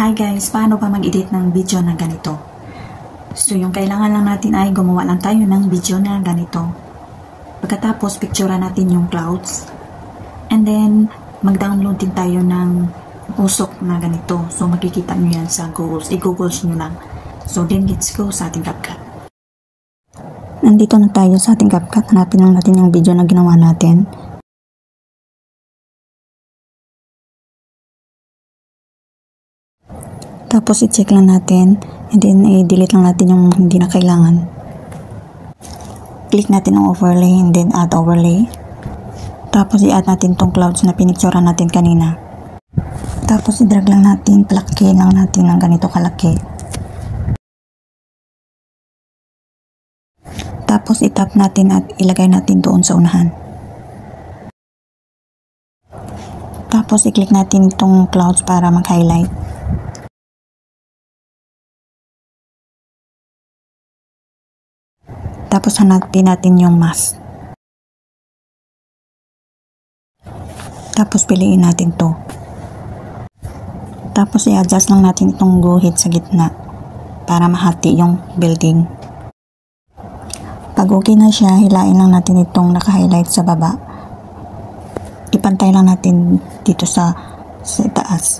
Hi guys, paano ba mag-edit ng video na ganito? So yung kailangan lang natin ay gumawa lang tayo ng video na ganito. Pagkatapos picturean natin yung clouds. And then mag-download din tayo ng usok na ganito. So makikita nyo yan sa Google. I-Google nyo lang. So then let's go sa ating CapCut. Nandito na tayo sa ating CapCut. Hanapin lang natin yung video na ginawa natin. Tapos i-check lang natin and then i-delete lang natin yung hindi na kailangan. Click natin ang overlay and then add overlay. Tapos i-add natin tong clouds na pinicturean natin kanina. Tapos i-drag lang natin, palaki lang natin ng ganito kalaki. Tapos i-tap natin at ilagay natin doon sa unahan. Tapos i-click natin itong clouds para mag-highlight. Tapos hanapin natin yung mask. Tapos piliin natin to. Tapos i-adjust lang natin itong guhit sa gitna para mahati yung building. Pag okay na siya, hilain lang natin itong naka-highlight sa baba. Ipantay lang natin dito sa taas.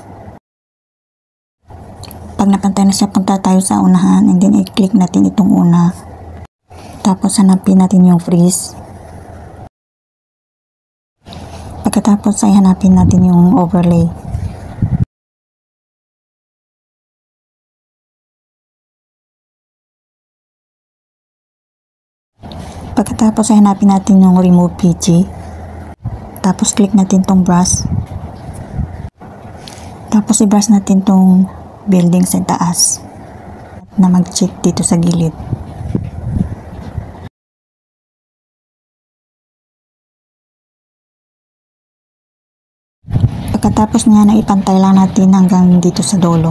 Pag napantay na siya, punta tayo sa unahan and then i-click natin itong una. Tapos hanapin natin yung freeze. Pagkatapos ay hanapin natin yung overlay. Pagkatapos ay hanapin natin yung remove PG. Tapos click natin tong brush. Tapos i-brush natin tong building sa taas na mag-check dito sa gilid. Pagkatapos niya na ipantay lang natin hanggang dito sa dulo.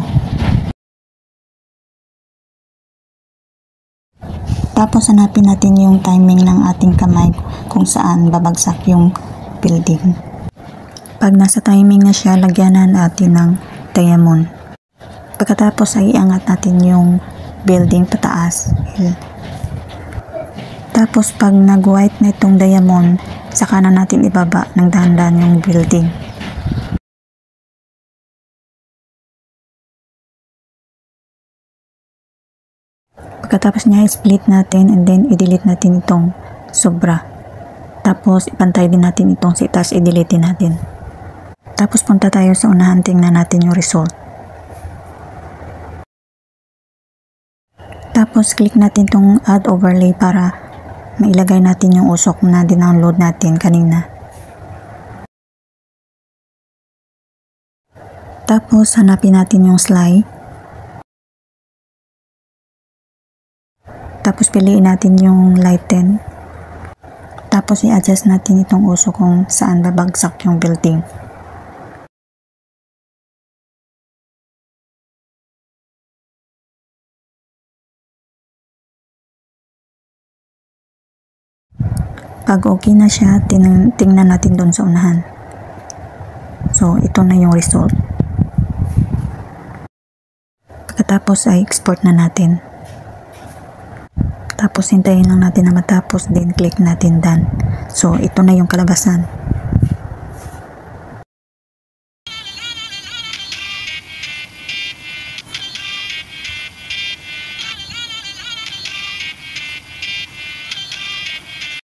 Tapos hanapin natin yung timing ng ating kamay kung saan babagsak yung building. Pag nasa timing na siya, lagyanan natin ng diamond. Pagkatapos ay iangat natin yung building pataas. Tapos pag nag-white na itong diamond, saka na natin ibaba ng dahan-dahan yung building. Pagkatapos niya, i-split natin and then i-delete natin itong sobra. Tapos ipantay din natin itong sa itaas, i-delete din natin. Tapos punta tayo sa unahan, tingnan natin yung result. Tapos click natin itong add overlay para mailagay natin yung usok na dinownload natin kanina. Tapos hanapin natin yung slide. Tapos piliin natin yung lighten. Tapos i-adjust natin itong usok kung saan babagsak yung building. Pag okay na siya, tingnan natin doon sa unahan. So ito na yung result. Pagkatapos ay export na natin. Tapos hintayin lang natin na matapos, then click natin done. So ito na yung kalabasan.